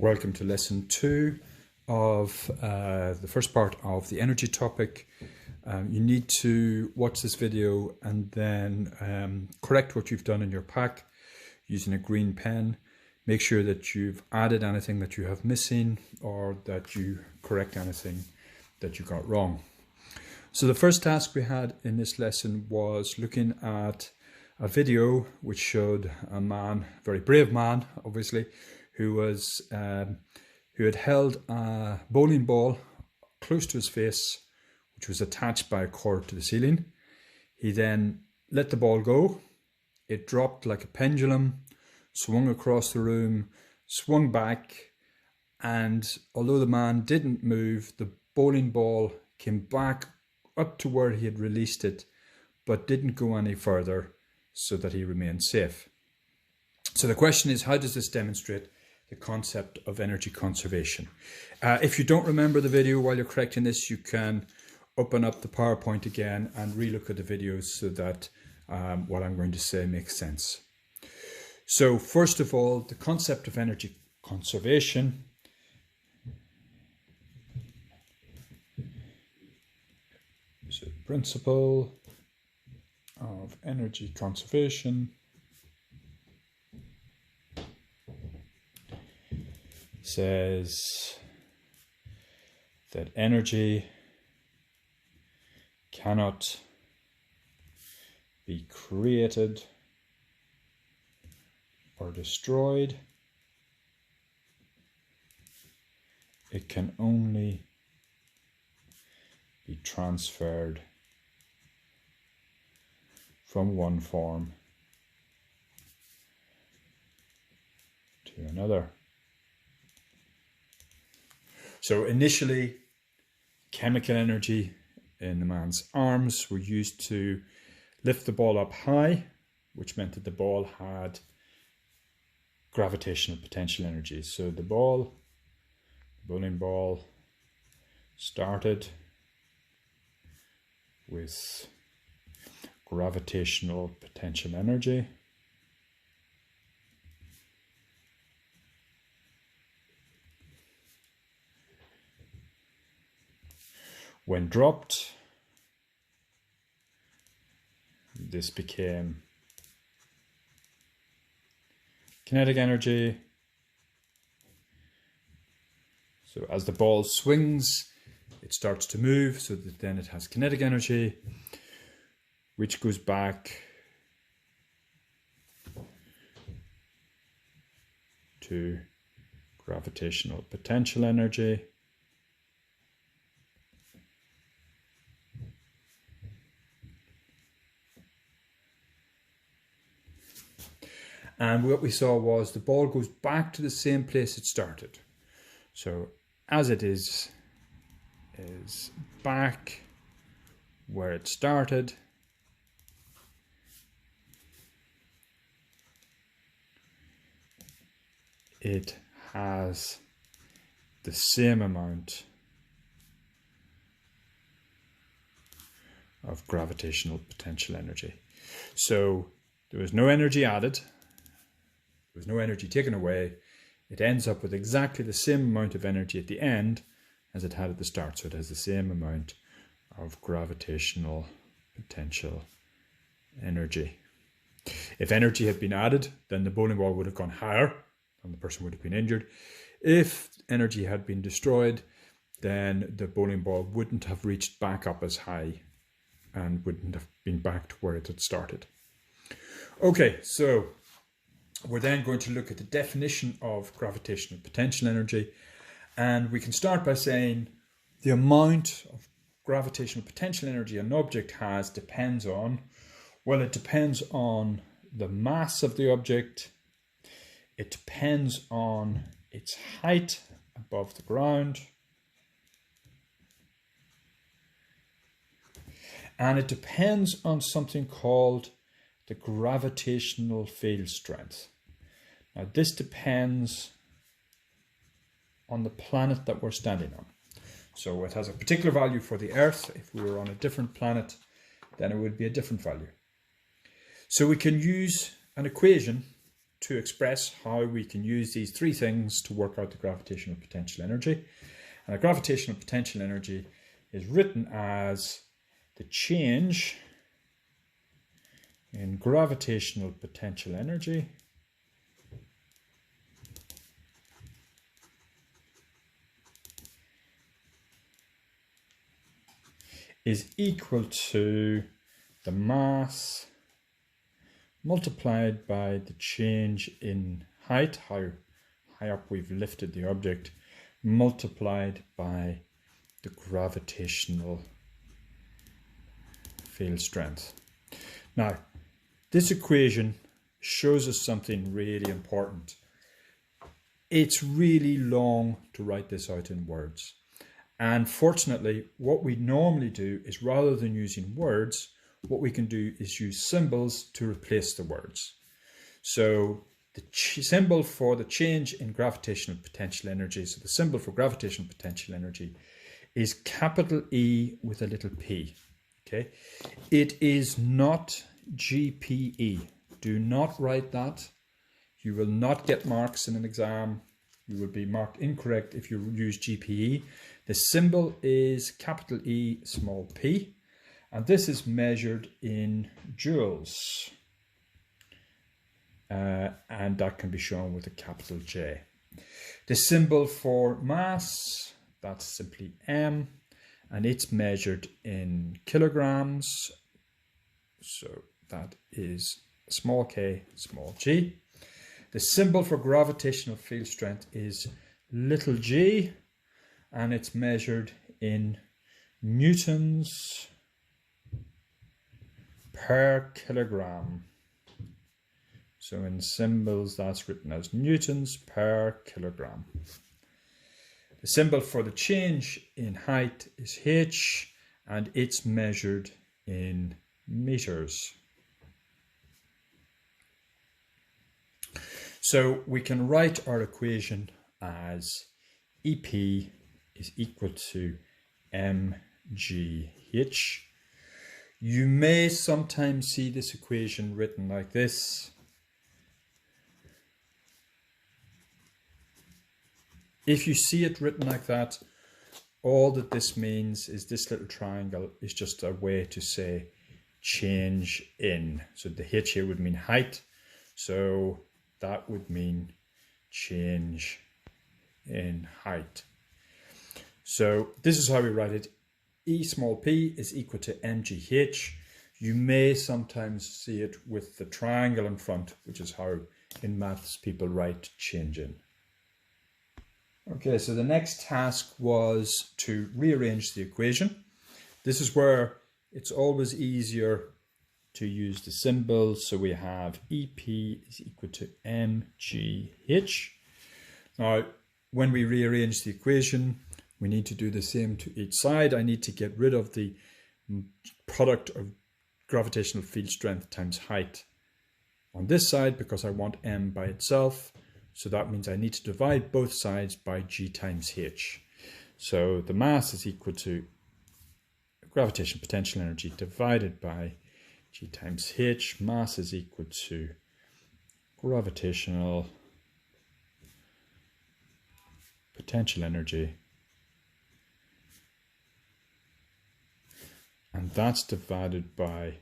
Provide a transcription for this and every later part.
Welcome to lesson 2 of the first part of the energy topic. You need to watch this video and then correct what you've done in your pack using a green pen. Make sure that you've added anything that you have missing or that you correct anything that you got wrong. So the first task we had in this lesson was looking at a video which showed a man, a very brave man obviously, who had held a bowling ball close to his face, which was attached by a cord to the ceiling. He then let the ball go. It dropped like a pendulum, swung across the room, swung back, and although the man didn't move, the bowling ball came back up to where he had released it, but didn't go any further, so that he remained safe. So the question is, how does this demonstrate the concept of energy conservation? If you don't remember the video while you're correcting this, you can open up the PowerPoint again and relook at the videos so that what I'm going to say makes sense. So first of all, the concept of energy conservation is a principle of energy conservation says that energy cannot be created or destroyed. It can only be transferred from one form to another. So initially, chemical energy in the man's arms were used to lift the ball up high, which meant that the ball had gravitational potential energy. So the bowling ball started with gravitational potential energy. When dropped, this became kinetic energy. So as the ball swings, it starts to move, so that then it has kinetic energy, which goes back to gravitational potential energy. And what we saw was the ball goes back to the same place it started. So as it is back where it started, it has the same amount of gravitational potential energy. So there was no energy added. There was no energy taken away. It ends up with exactly the same amount of energy at the end as it had at the start. So it has the same amount of gravitational potential energy. If energy had been added, then the bowling ball would have gone higher and the person would have been injured. If energy had been destroyed, then the bowling ball wouldn't have reached back up as high and wouldn't have been back to where it had started. Okay, so we're then going to look at the definition of gravitational potential energy, and we can start by saying the amount of gravitational potential energy an object has depends on, well, it depends on the mass of the object, it depends on its height above the ground, and it depends on something called the gravitational field strength. Now this depends on the planet that we're standing on. So it has a particular value for the Earth. If we were on a different planet, then it would be a different value. So we can use an equation to express how we can use these three things to work out the gravitational potential energy. And the gravitational potential energy is written as the change in gravitational potential energy is equal to the mass multiplied by the change in height, how high up we've lifted the object, multiplied by the gravitational field strength. Now, this equation shows us something really important. It's really long to write this out in words. And fortunately, what we normally do is, rather than using words, what we can do is use symbols to replace the words. So the symbol for the change in gravitational potential energy, so the symbol for gravitational potential energy is capital E with a little p. Okay, it is not GPE. Do not write that. You will not get marks in an exam. You will be marked incorrect if you use GPE. The symbol is capital E, small p, and this is measured in joules. And that can be shown with a capital J. The symbol for mass, that's simply M, and it's measured in kilograms. So that is small k, small g. The symbol for gravitational field strength is little g, and it's measured in newtons per kilogram. So in symbols, that's written as newtons per kilogram. The symbol for the change in height is h, and it's measured in meters. So we can write our equation as EP is equal to mgh. You may sometimes see this equation written like this. If you see it written like that, all that this means is this little triangle is just a way to say change in. So the h here would mean height. So that would mean change in height. So this is how we write it. E small p is equal to mgh. You may sometimes see it with the triangle in front, which is how in maths people write change in. Okay, so the next task was to rearrange the equation. This is where it's always easier to use the symbols. So we have EP is equal to mgh. Now, when we rearrange the equation, we need to do the same to each side. I need to get rid of the product of gravitational field strength times height on this side because I want m by itself. So that means I need to divide both sides by g times h. So the mass is equal to gravitational potential energy divided by g times h. Mass is equal to gravitational potential energy. And that's divided by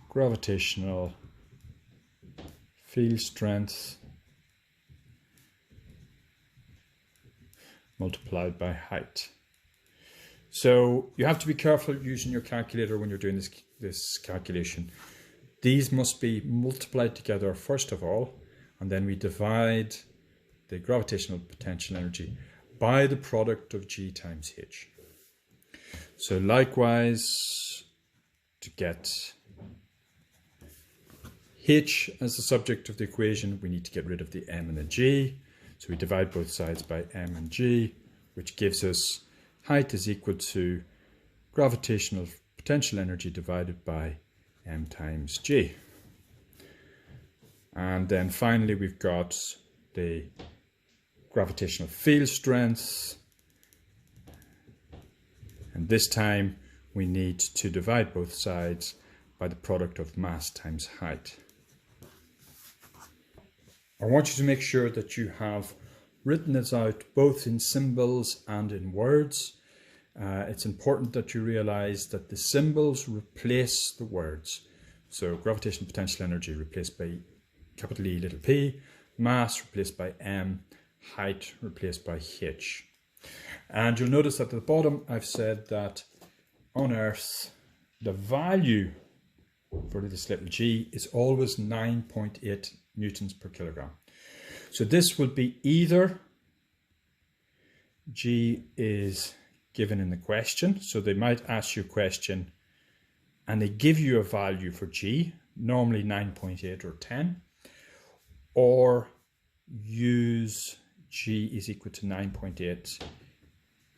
gravitational field strength multiplied by height. So you have to be careful using your calculator when you're doing this calculation. These must be multiplied together first of all, and then we divide the gravitational potential energy by the product of g times h. So likewise, to get h as the subject of the equation, we need to get rid of the m and the g. So we divide both sides by m and g, which gives us height is equal to gravitational potential energy divided by m times g. And then finally we've got the gravitational field strength. And this time we need to divide both sides by the product of mass times height. I want you to make sure that you have written this out both in symbols and in words. It's important that you realize that the symbols replace the words. So gravitational potential energy replaced by capital E little p, mass replaced by m, height replaced by h. And you'll notice that at the bottom I've said that on Earth the value for this little g is always 9.8 newtons per kilogram. So this will be either g is given in the question, so they might ask you a question and they give you a value for g, normally 9.8 or 10, or use g is equal to 9.8.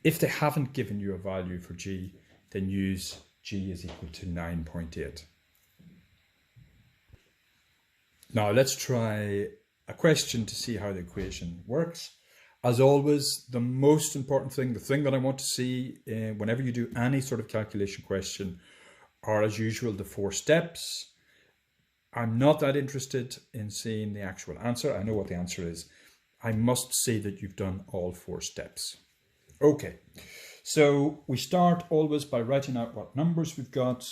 If they haven't given you a value for g, then use g is equal to 9.8. Now let's try a question to see how the equation works. As always, the most important thing, the thing that I want to see whenever you do any sort of calculation question are, as usual, the 4 steps. I'm not that interested in seeing the actual answer. I know what the answer is. I must see that you've done all 4 steps. Okay, so we start always by writing out what numbers we've got.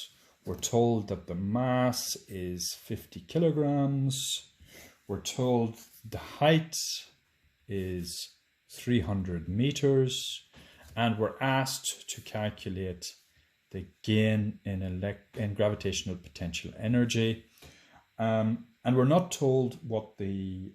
We're told that the mass is 50 kilograms. We're told the height is 300 meters. And we're asked to calculate the gain in gravitational potential energy. And we're not told what the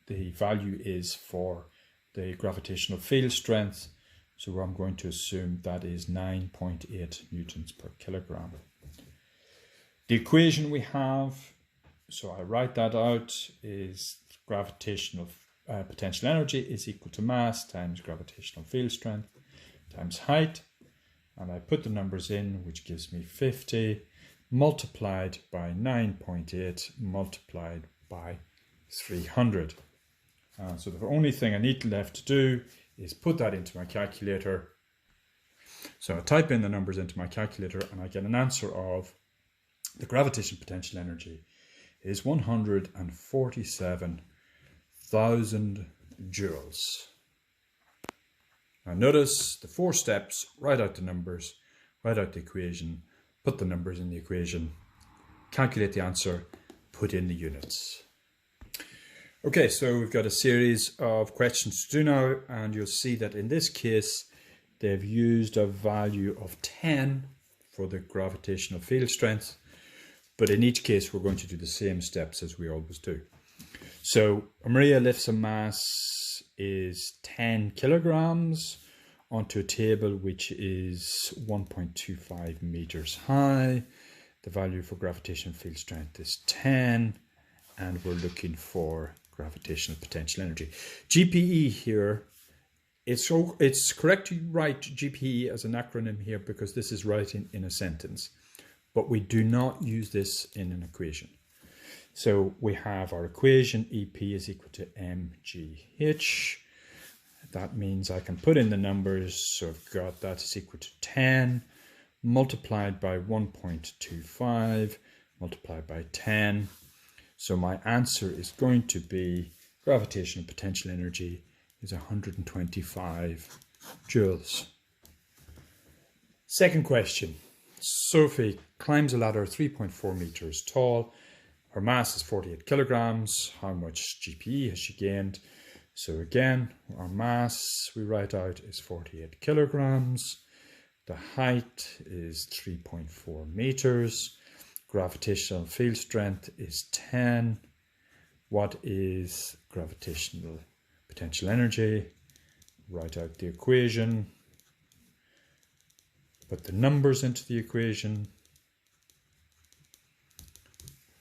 value is for the gravitational field strength. So I'm going to assume that is 9.8 newtons per kilogram. The equation we have, so I write that out, is gravitational potential energy is equal to mass times gravitational field strength times height. And I put the numbers in, which gives me 50 multiplied by 9.8 multiplied by 300. So the only thing I need left to do is put that into my calculator. So I type in the numbers into my calculator and I get an answer of the gravitational potential energy is 147,000 joules. Now notice the 4 steps: write out the numbers, write out the equation, put the numbers in the equation, calculate the answer, put in the units. Okay, so we've got a series of questions to do now, and you'll see that in this case they've used a value of 10 for the gravitational field strength, but in each case we're going to do the same steps as we always do. So Maria lifts a mass is 10 kilograms onto a table which is 1.25 meters high. The value for gravitational field strength is 10, and we're looking for gravitational potential energy. GPE here, it's correct to write GPE as an acronym here because this is writing in a sentence, but we do not use this in an equation. So we have our equation, EP is equal to mgh. That means I can put in the numbers, so I've got that is equal to 10 multiplied by 1.25 multiplied by 10. So my answer is going to be gravitational potential energy is 125 joules. Second question. Sophie climbs a ladder 3.4 meters tall. Her mass is 48 kilograms. How much GPE has she gained? So again, our mass we write out is 48 kilograms. The height is 3.4 meters. Gravitational field strength is 10. What is gravitational potential energy? Write out the equation. Put the numbers into the equation.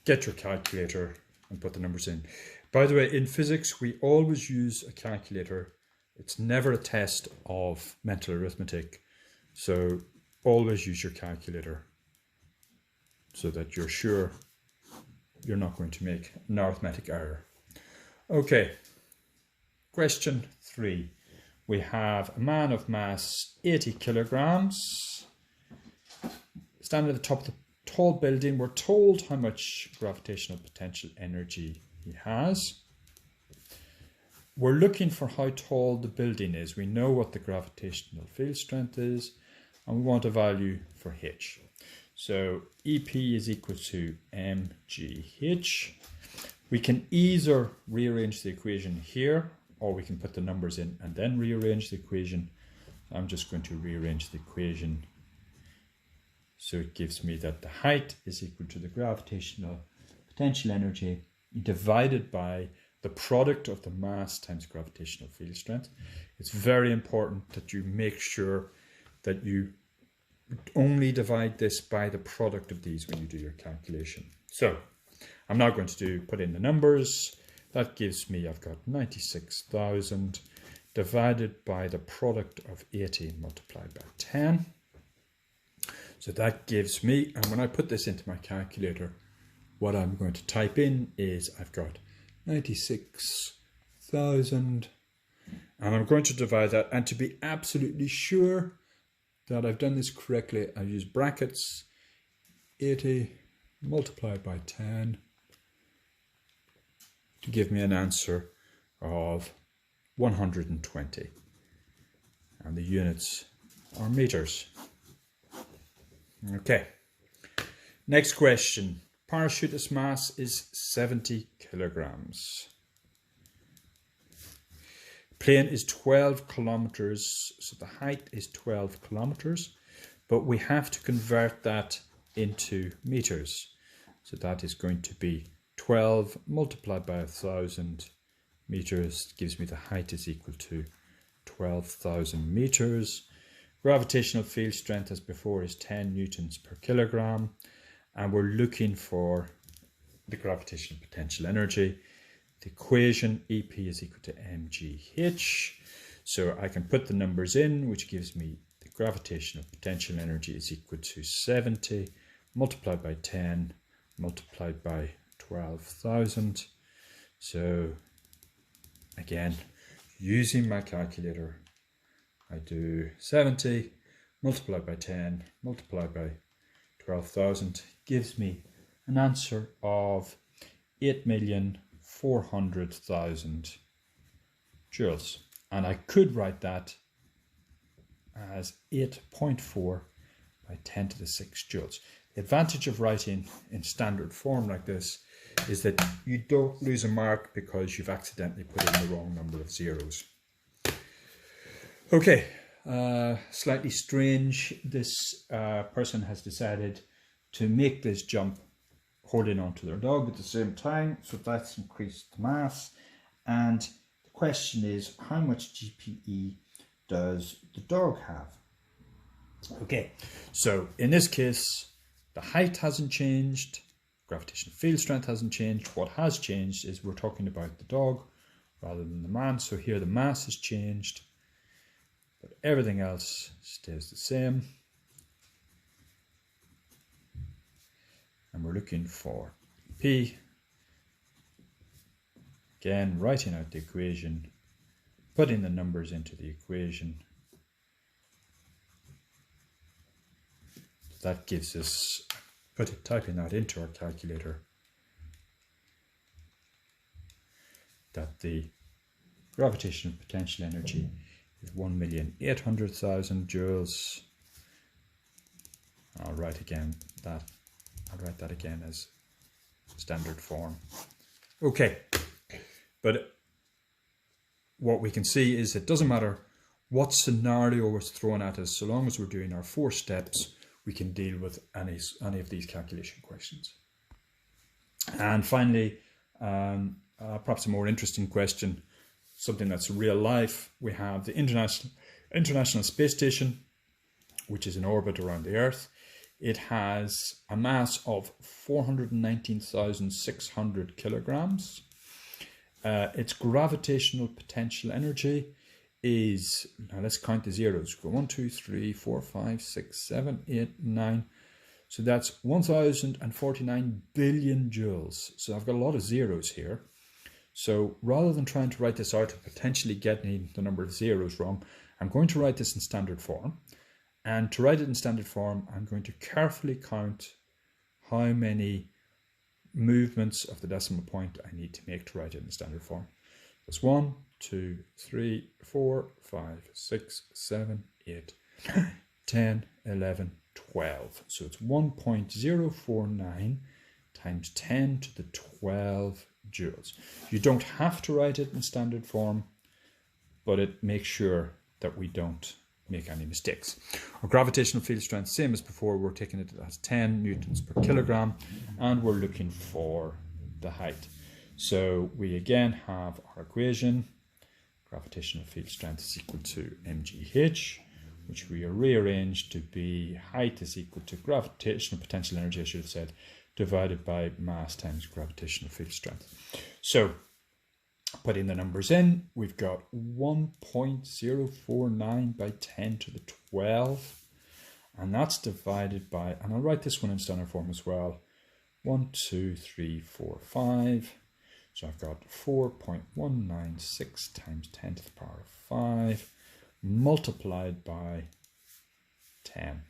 Get your calculator and put the numbers in. By the way, in physics, we always use a calculator. It's never a test of mental arithmetic. So always use your calculator so that you're sure you're not going to make an arithmetic error. Okay, question 3. We have a man of mass 80 kilograms standing at the top of the tall building. We're told how much gravitational potential energy he has. We're looking for how tall the building is. We know what the gravitational field strength is, and we want a value for h. So EP is equal to mgh. We can either rearrange the equation here, or we can put the numbers in and then rearrange the equation. I'm just going to rearrange the equation. So it gives me that the height is equal to the gravitational potential energy divided by the product of the mass times gravitational field strength. It's very important that you make sure that you only divide this by the product of these when you do your calculation. So I'm now going to put in the numbers. That gives me, I've got 96,000 divided by the product of 80 multiplied by 10. So that gives me, and when I put this into my calculator, what I'm going to type in is I've got 96,000, and I'm going to divide that, and to be absolutely sure that I've done this correctly, I use brackets, 80 multiplied by 10 to give me an answer of 120, and the units are meters. Okay, next question. Parachutist mass is 70 kilograms. Plane is 12 kilometers, so the height is 12 kilometers, but we have to convert that into meters. So that is going to be 12 multiplied by 1,000 meters, gives me the height is equal to 12,000 meters. Gravitational field strength as before is 10 newtons per kilogram, and we're looking for the gravitational potential energy. The equation EP is equal to mgh, so I can put the numbers in, which gives me the gravitational potential energy is equal to 70 multiplied by 10 multiplied by 12,000. So again, using my calculator, I do 70 multiplied by 10 multiplied by 12,000 gives me an answer of 8,400,000 joules. And I could write that as 8.4 by 10 to the 6 joules. The advantage of writing in standard form like this is that you don't lose a mark because you've accidentally put in the wrong number of zeros. Okay, slightly strange. This person has decided to make this jump holding on to their dog at the same time, so that's increased mass. And the question is, how much GPE does the dog have? Okay, so in this case, the height hasn't changed, gravitational field strength hasn't changed. What has changed is we're talking about the dog rather than the man. So here the mass has changed, but everything else stays the same. And we're looking for P. Again, writing out the equation, putting the numbers into the equation. That gives us, typing that into our calculator, that the gravitational potential energy is 1,800,000 joules. I'll write that again as standard form. Okay, but what we can see is it doesn't matter what scenario was thrown at us, so long as we're doing our 4 steps, we can deal with any of these calculation questions. And finally, perhaps a more interesting question, something that's real life. We have the International Space Station, which is in orbit around the Earth. It has a mass of 419,600 kilograms. Its gravitational potential energy is, now let's count the zeros. Go 1, 2, 3, 4, 5, 6, 7, 8, 9. So that's 1,049 billion joules. So I've got a lot of zeros here. So rather than trying to write this out and potentially getting the number of zeros wrong, I'm going to write this in standard form. And to write it in standard form, I'm going to carefully count how many movements of the decimal point I need to make to write it in standard form. That's 1, 2, 3, 4, 5, 6, 7, 8, 10, 11, 12. So it's 1.049 times 10 to the 12 joules. You don't have to write it in standard form, but it makes sure that we don't make any mistakes. Our gravitational field strength, same as before, we're taking it as 10 newtons per kilogram, and we're looking for the height. So we again have our equation. Gravitational field strength is equal to mgh, which we rearranged to be height is equal to gravitational potential energy, I should have said, divided by mass times gravitational field strength. So putting the numbers in, we've got 1.049 by 10 to the 12, and that's divided by, and I'll write this one in standard form as well, 1, 2, 3, 4, 5. So I've got 4.196 times 10 to the power of 5 multiplied by 10.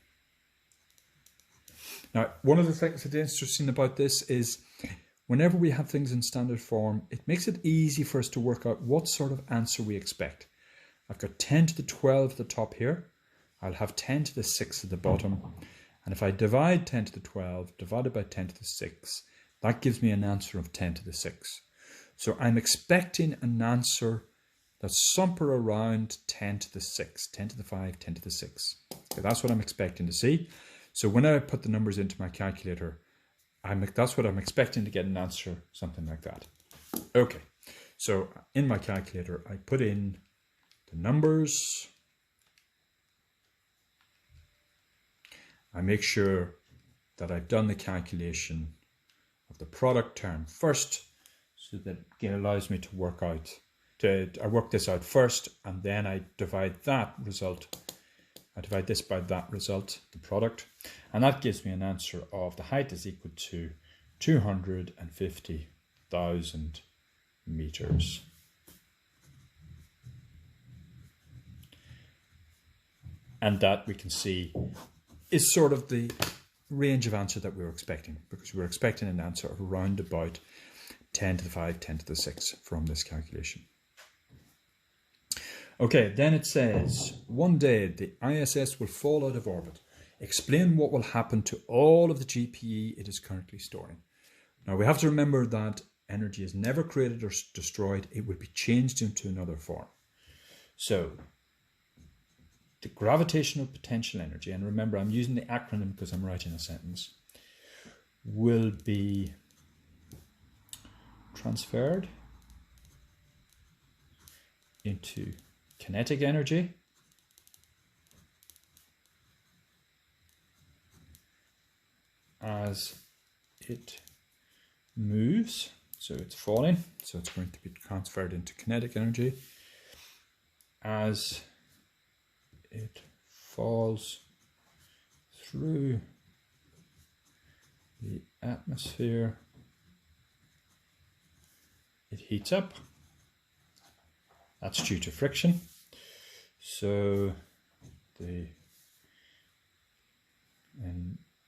Now, one of the things that's interesting about this is whenever we have things in standard form, it makes it easy for us to work out what sort of answer we expect. I've got 10 to the 12 at the top here. I'll have 10 to the 6 at the bottom. And if I divide 10 to the 12 divided by 10 to the 6, that gives me an answer of 10 to the 6. So I'm expecting an answer that's somewhere around 10 to the 6, 10 to the 5, 10 to the 6. Okay, that's what I'm expecting to see. So when I put the numbers into my calculator, that's what I'm expecting to get an answer, something like that. Okay, so in my calculator, I put in the numbers. I make sure that I've done the calculation of the product term first, so that it allows me to work this out first, and then I divide that result. I divide this by that result, the product, and that gives me an answer of the height is equal to 250,000 meters. And that we can see is sort of the range of answer that we were expecting, because we were expecting an answer of around about 10 to the 5, 10 to the 6 from this calculation. Okay, then it says, one day the ISS will fall out of orbit. Explain what will happen to all of the GPE it is currently storing. Now we have to remember that energy is never created or destroyed. It will be changed into another form. So the gravitational potential energy, and remember I'm using the acronym because I'm writing a sentence, will be transferred into kinetic energy as it moves. So it's falling, so it's going to be transferred into kinetic energy as it falls through the atmosphere. It heats up. That's due to friction. So the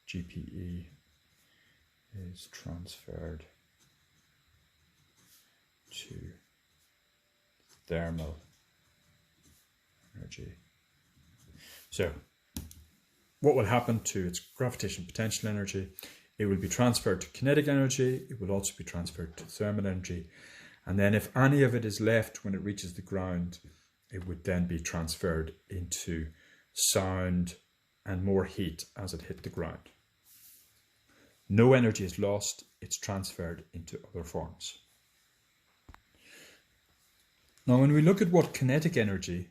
GPE is transferred to thermal energy. So what will happen to its gravitational potential energy? It will be transferred to kinetic energy. It will also be transferred to thermal energy. And then if any of it is left when it reaches the ground, it would then be transferred into sound and more heat as it hit the ground. No energy is lost. It's transferred into other forms. Now, when we look at what kinetic energy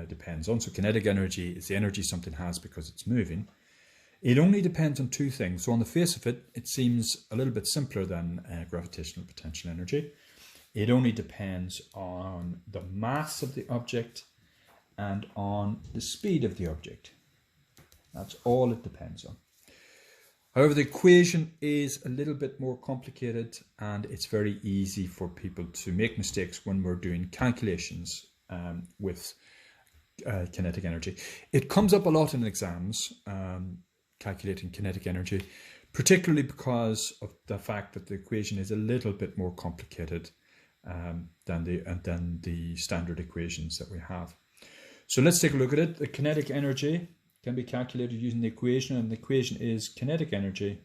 depends on, so kinetic energy is the energy something has because it's moving, it only depends on two things. So on the face of it, it seems a little bit simpler than gravitational potential energy. It only depends on the mass of the object and on the speed of the object. That's all it depends on. However, the equation is a little bit more complicated, and it's very easy for people to make mistakes when we're doing calculations with kinetic energy. It comes up a lot in exams, calculating kinetic energy, particularly because of the fact that the equation is a little bit more complicated than the standard equations that we have. So let's take a look at it. The kinetic energy can be calculated using the equation, and the equation is kinetic energy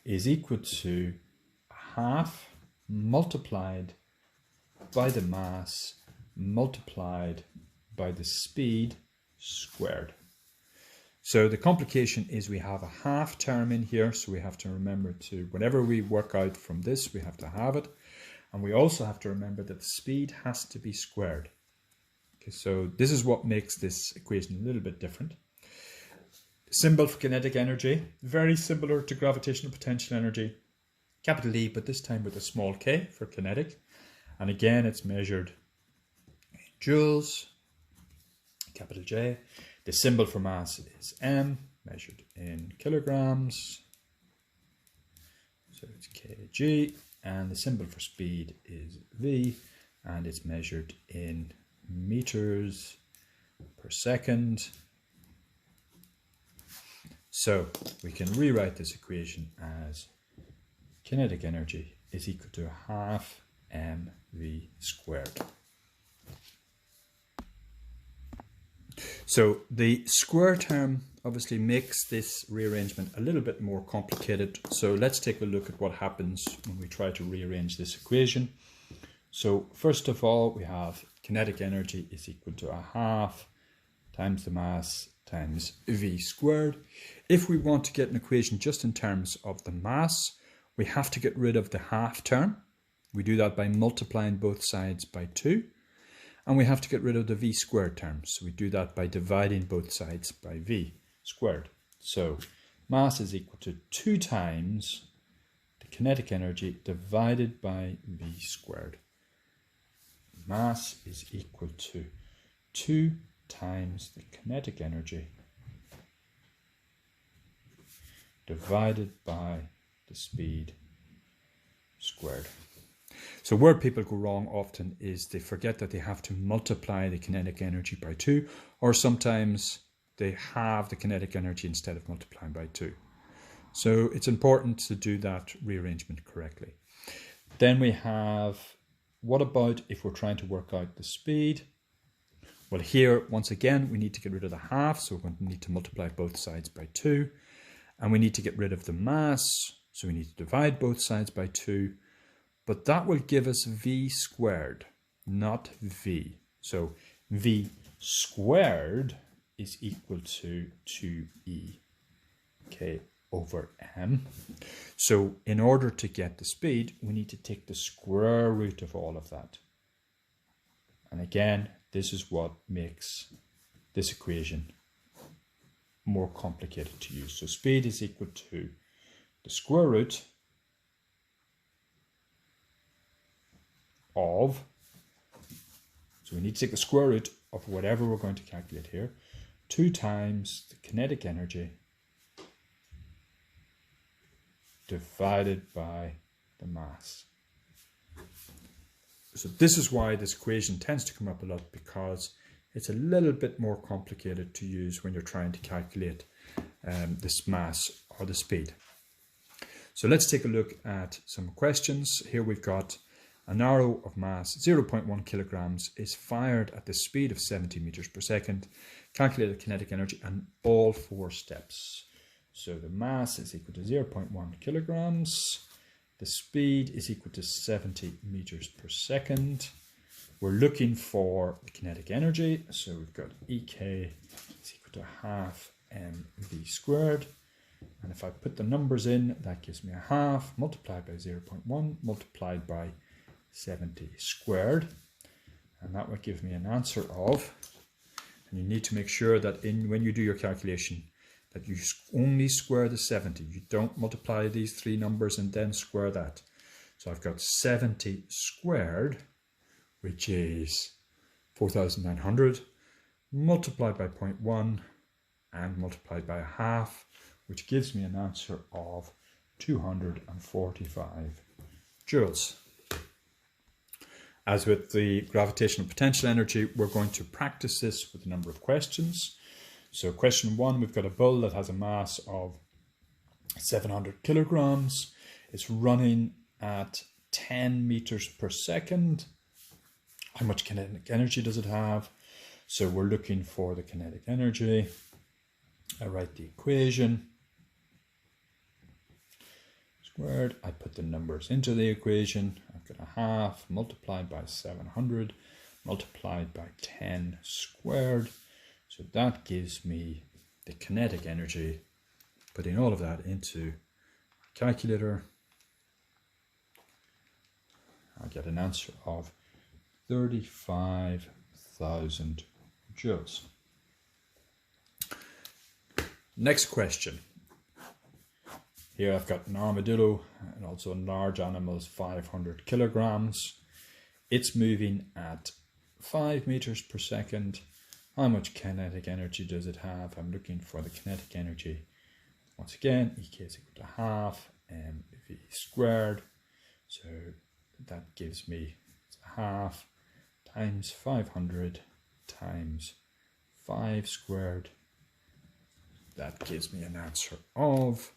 is equal to half multiplied by the mass multiplied by the speed squared. So the complication is we have a half term in here, so we have to remember to, whenever we work out from this, we have to have it. And we also have to remember that the speed has to be squared. Okay, so this is what makes this equation a little bit different. Symbol for kinetic energy, very similar to gravitational potential energy. Capital E, but this time with a small k for kinetic. And again, it's measured in joules, capital J. The symbol for mass is M, measured in kilograms. So it's kg. And the symbol for speed is V, and it's measured in meters per second. So we can rewrite this equation as kinetic energy is equal to half mv squared. So the square term obviously makes this rearrangement a little bit more complicated. So let's take a look at what happens when we try to rearrange this equation. So first of all, we have kinetic energy is equal to a half times the mass times v squared. If we want to get an equation just in terms of the mass, we have to get rid of the half term. We do that by multiplying both sides by 2. And we have to get rid of the v squared term. So we do that by dividing both sides by v squared. So mass is equal to 2 times the kinetic energy divided by v squared. Mass is equal to 2 times the kinetic energy divided by the speed squared. So where people go wrong often is they forget that they have to multiply the kinetic energy by 2, or sometimes they have the kinetic energy instead of multiplying by 2. So it's important to do that rearrangement correctly. Then we have, what about if we're trying to work out the speed? Well, here, once again, we need to get rid of the half, so we're going to need to multiply both sides by 2. And we need to get rid of the mass, so we need to divide both sides by 2. But that will give us v squared, not v. So v squared is equal to 2e k over m. So in order to get the speed, we need to take the square root of all of that. And again, this is what makes this equation more complicated to use. So speed is equal to the square root of, so we need to take the square root of whatever we're going to calculate here, 2 times the kinetic energy divided by the mass. So this is why this equation tends to come up a lot, because it's a little bit more complicated to use when you're trying to calculate this mass or the speed. So let's take a look at some questions. Here we've got an arrow of mass 0.1 kilograms is fired at the speed of 70 meters per second. Calculate the kinetic energy in all 4 steps. So the mass is equal to 0.1 kilograms. The speed is equal to 70 meters per second. We're looking for the kinetic energy. So we've got EK is equal to half mv squared. And if I put the numbers in, that gives me a half multiplied by 0.1 multiplied by 70 squared. And that would give me an answer of, and you need to make sure that when you do your calculation, that you only square the 70. You don't multiply these 3 numbers and then square that. So I've got 70 squared, which is 4,900, multiplied by 0.1 and multiplied by a half, which gives me an answer of 245 joules. As with the gravitational potential energy, we're going to practice this with a number of questions. So question 1, we've got a bull that has a mass of 700 kilograms. It's running at 10 meters per second. How much kinetic energy does it have? So we're looking for the kinetic energy. I write the equation. Squared. I put the numbers into the equation. I've got a half multiplied by 700 multiplied by 10 squared. So that gives me the kinetic energy. Putting all of that into a calculator, I get an answer of 35,000 joules. Next question. Here I've got an armadillo and also a large animal is 500 kilograms. It's moving at 5 meters per second. How much kinetic energy does it have? I'm looking for the kinetic energy. Once again, EK is equal to half mv squared. So that gives me half times 500 times 5 squared. That gives me an answer of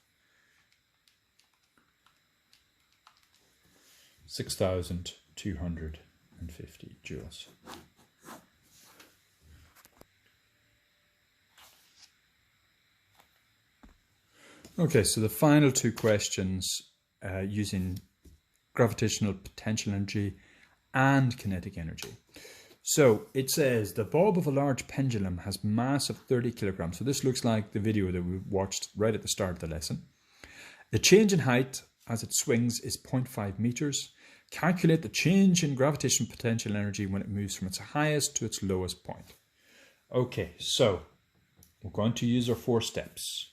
6,250 joules. Okay, so the final two questions using gravitational potential energy and kinetic energy. So it says the bulb of a large pendulum has mass of 30 kilograms. So this looks like the video that we watched right at the start of the lesson. The change in height as it swings is 0.5 meters. Calculate the change in gravitational potential energy when it moves from its highest to its lowest point. Okay, so we're going to use our 4 steps.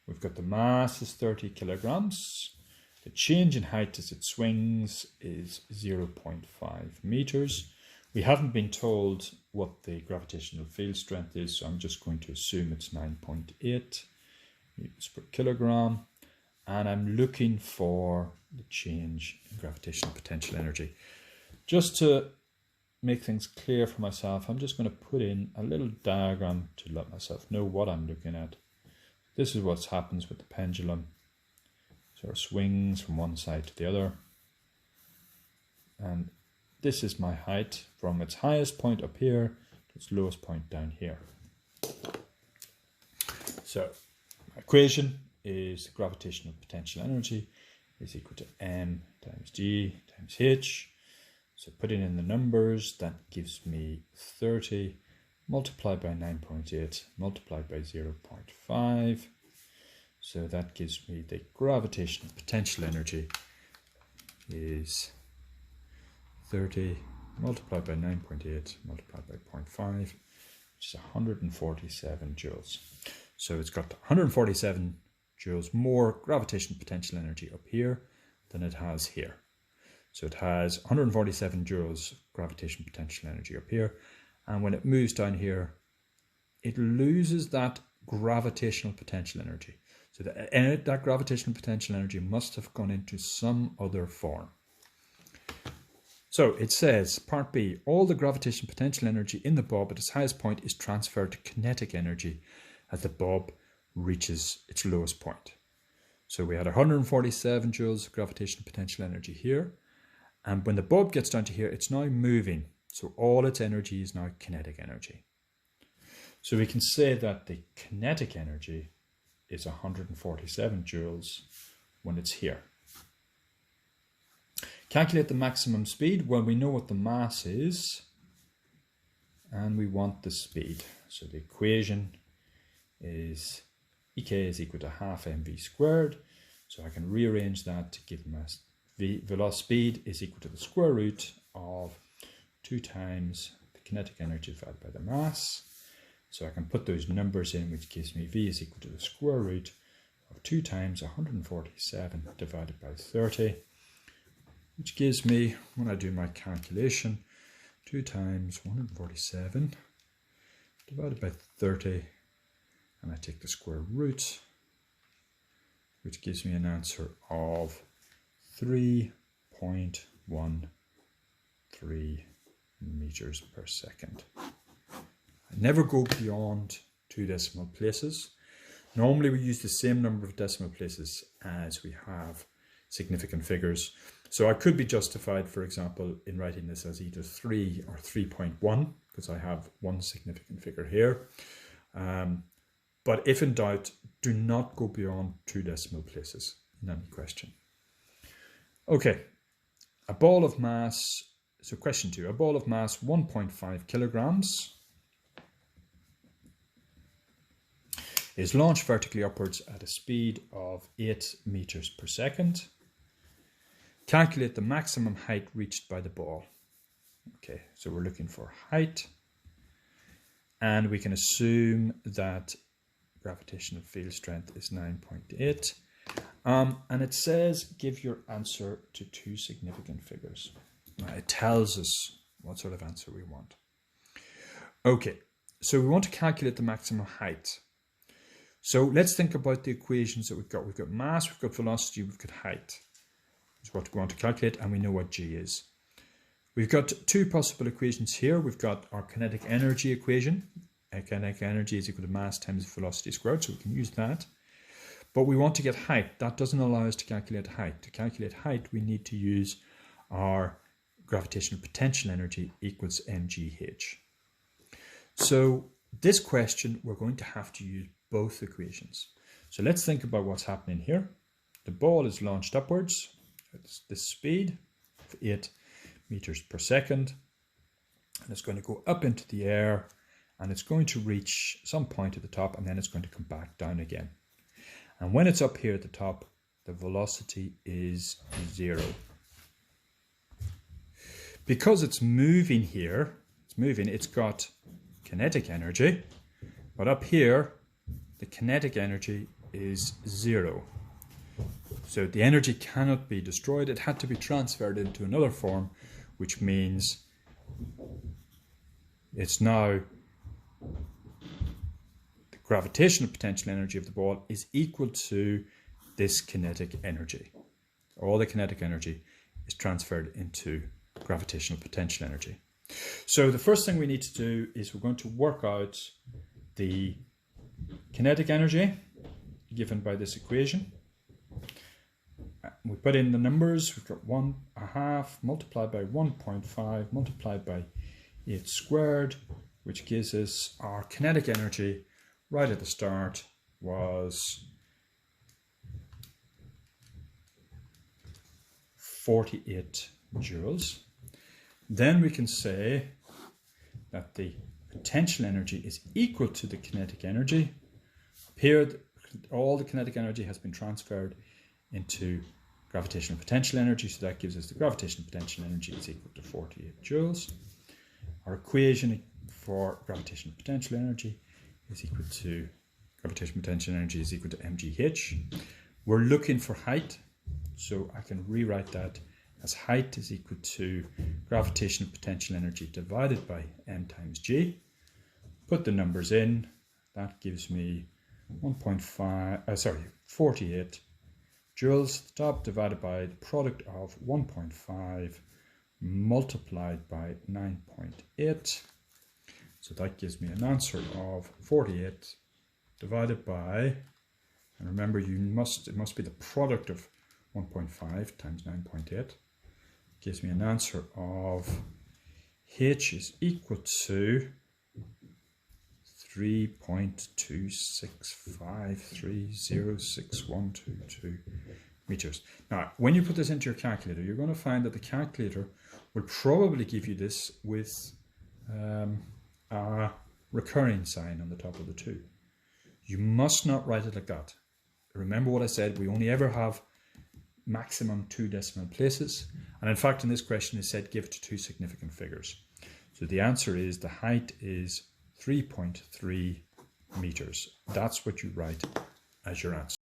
We've got the mass is 30 kilograms. The change in height as it swings is 0.5 meters. We haven't been told what the gravitational field strength is, so I'm just going to assume it's 9.8 meters per kilogram. And I'm looking for the change in gravitational potential energy. Just to make things clear for myself, I'm just going to put in a little diagram to let myself know what I'm looking at. This is what happens with the pendulum. So it swings from one side to the other. And this is my height from its highest point up here to its lowest point down here. So my equation is the gravitational potential energy is equal to m times g times h. So putting in the numbers, that gives me 30 multiplied by 9.8 multiplied by 0.5. So that gives me the gravitational potential energy is 30 multiplied by 9.8 multiplied by 0.5, which is 147 joules. So it's got 147 joules more gravitational potential energy up here than it has here. So it has 147 joules gravitational potential energy up here, and when it moves down here, it loses that gravitational potential energy. So that gravitational potential energy must have gone into some other form. So it says, part B, all the gravitational potential energy in the bulb at its highest point is transferred to kinetic energy as the bulb reaches its lowest point. So we had 147 joules of gravitational potential energy here. And when the bulb gets down to here, it's now moving. So all its energy is now kinetic energy. So we can say that the kinetic energy is 147 joules when it's here. Calculate the maximum speed. Well, we know what the mass is and we want the speed. So the equation is EK is equal to half mv squared. So I can rearrange that to give me velocity speed is equal to the square root of 2 times the kinetic energy divided by the mass. So I can put those numbers in, which gives me v is equal to the square root of 2 times 147 divided by 30, which gives me, when I do my calculation, 2 times 147 divided by 30, and I take the square root, which gives me an answer of 3.13 meters per second. I never go beyond 2 decimal places. Normally we use the same number of decimal places as we have significant figures. So I could be justified, for example, in writing this as either 3 or 3.1, because I have one significant figure here. But if in doubt, do not go beyond 2 decimal places in any question. Okay, a ball of mass, so question 2, a ball of mass 1.5 kilograms is launched vertically upwards at a speed of 8 meters per second. Calculate the maximum height reached by the ball. Okay, so we're looking for height, and we can assume that gravitational field strength is 9.8. And it says give your answer to 2 significant figures. Now, it tells us what sort of answer we want. Okay, so we want to calculate the maximum height. So let's think about the equations that we've got. We've got mass, we've got velocity, we've got height. That's what we want to calculate, and we know what g is. We've got 2 possible equations here. We've got our kinetic energy equation. Kinetic energy is equal to mass times velocity squared, so we can use that. But we want to get height. That doesn't allow us to calculate height. To calculate height, we need to use our gravitational potential energy equals mgh. So this question, we're going to have to use both equations. So let's think about what's happening here. The ball is launched upwards at this speed of 8 meters per second. And it's going to go up into the air, and it's going to reach some point at the top, and then it's going to come back down again. And when it's up here at the top, the velocity is 0. Because it's moving here, it's got kinetic energy, but up here, the kinetic energy is 0. So the energy cannot be destroyed. It had to be transferred into another form, which means it's now the gravitational potential energy of the ball is equal to this kinetic energy. All the kinetic energy is transferred into gravitational potential energy. So the first thing we need to do is we're going to work out the kinetic energy given by this equation. We put in the numbers. We've got 1.5 multiplied by 1.5 multiplied by 8 squared, which gives us our kinetic energy right at the start was 48 joules. Then we can say that the potential energy is equal to the kinetic energy. Here, all the kinetic energy has been transferred into gravitational potential energy, so that gives us the gravitational potential energy is equal to 48 joules. Our equation for gravitational potential energy is equal to mgh. We're looking for height, so I can rewrite that as height is equal to gravitational potential energy divided by m times g. Put the numbers in. That gives me 48 joules at the top divided by the product of 1.5 multiplied by 9.8. So that gives me an answer of 48 divided by, and remember it must be the product of 1.5 times 9.8. Gives me an answer of h is equal to 3.265306122 meters. Now, when you put this into your calculator, you're going to find that the calculator will probably give you this with a recurring sign on the top of the 2. You must not write it like that. Remember what I said, we only ever have maximum 2 decimal places. And in fact, in this question, it said give it to 2 significant figures. So the answer is the height is 3.3 meters. That's what you write as your answer.